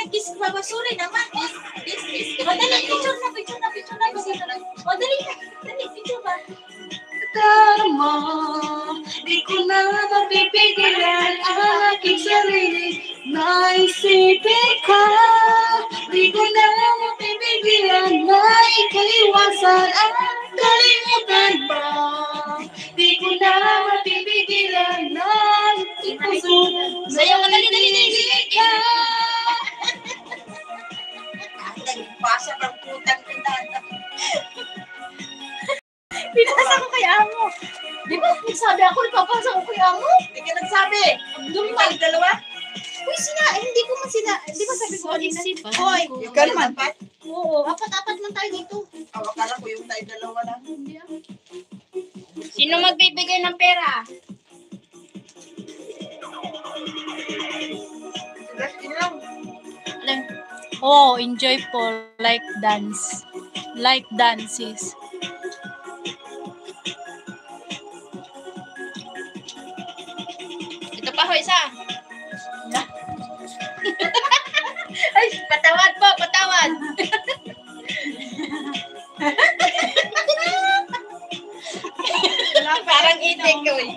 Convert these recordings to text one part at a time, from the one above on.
kiss babasuri naman. Kiss. Madali, picture na. Madali, picture ba? Tama, di ko na mapipigilan ang aking sarili. Naisipin ka, di ko na mapipigilan na ikaiwasan ang kalimutan ba. Di ko na mapipigilan na ikusun. Sayaw ka, dali. Ka. Nagpasa ng putang pinata. Pinasa ko kay Amo. Di ba nagsabi ako, ipapasa ko kay Amo? Hindi ka nagsabi. Doon pa. Dalawa? Uy, hindi ko man sila. Di ba sabi ko kanina? Hoy, Ikaw naman. Oo, apat man tayo dito. Akala ko yung tayo dalawa lang. Sino magbibigay ng pera? Oh, enjoy po. Like dance. Like dances. Ito pa ho, isa. Ay, patawad po, patawad. Parang itik ko eh.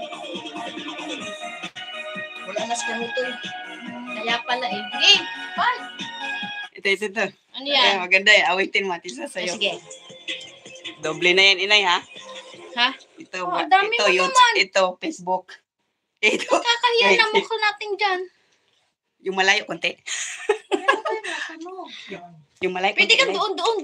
Wala na sa kanuto. Kaya pala eh. Hey, bye. Ito. Ano yan? Maganda eh. Awitin mo. Tisa sa'yo. Sige. Doble na yan, inay, ha? Ha? Ito, Oh, dami mo naman. Ito, Facebook. Ito. Kakahiyan na mukha natin dyan. Yung malayo, konti. Yung malayo, konti. Pwede kang doon.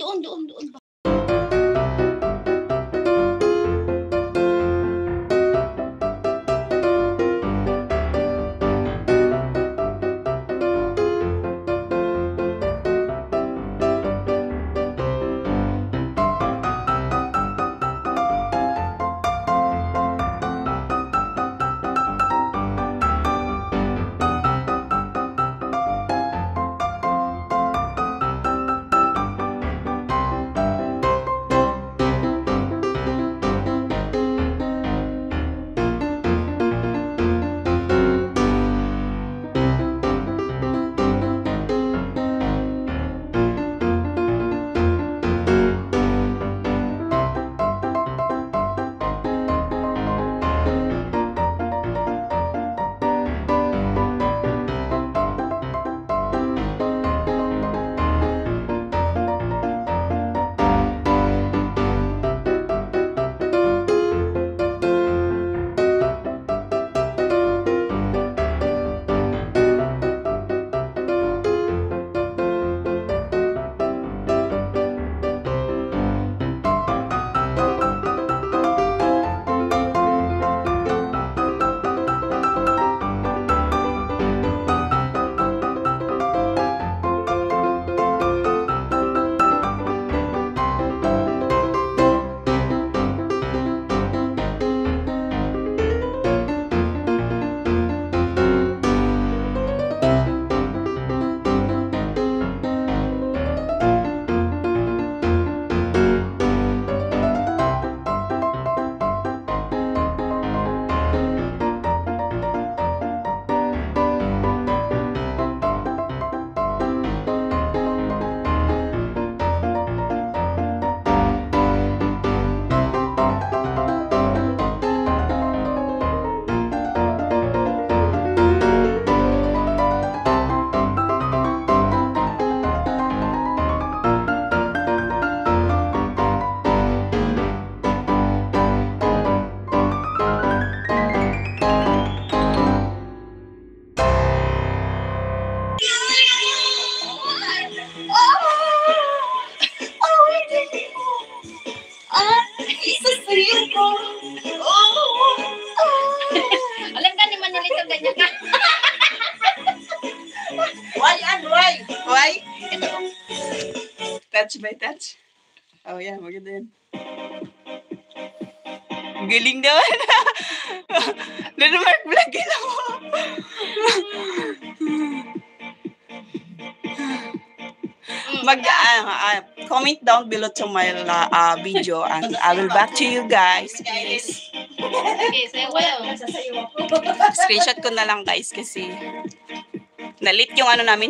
Alam ka ni Manilito ganyan ka. Why? Touch by touch. Oh, yeah. Maganda yan. Galing naman. Lalo Mark Vlog ito mo. Comment down below to my video and I will back to you guys. Please. Okay, sayo. Screenshot ko na lang guys kasi nalit yung ano namin.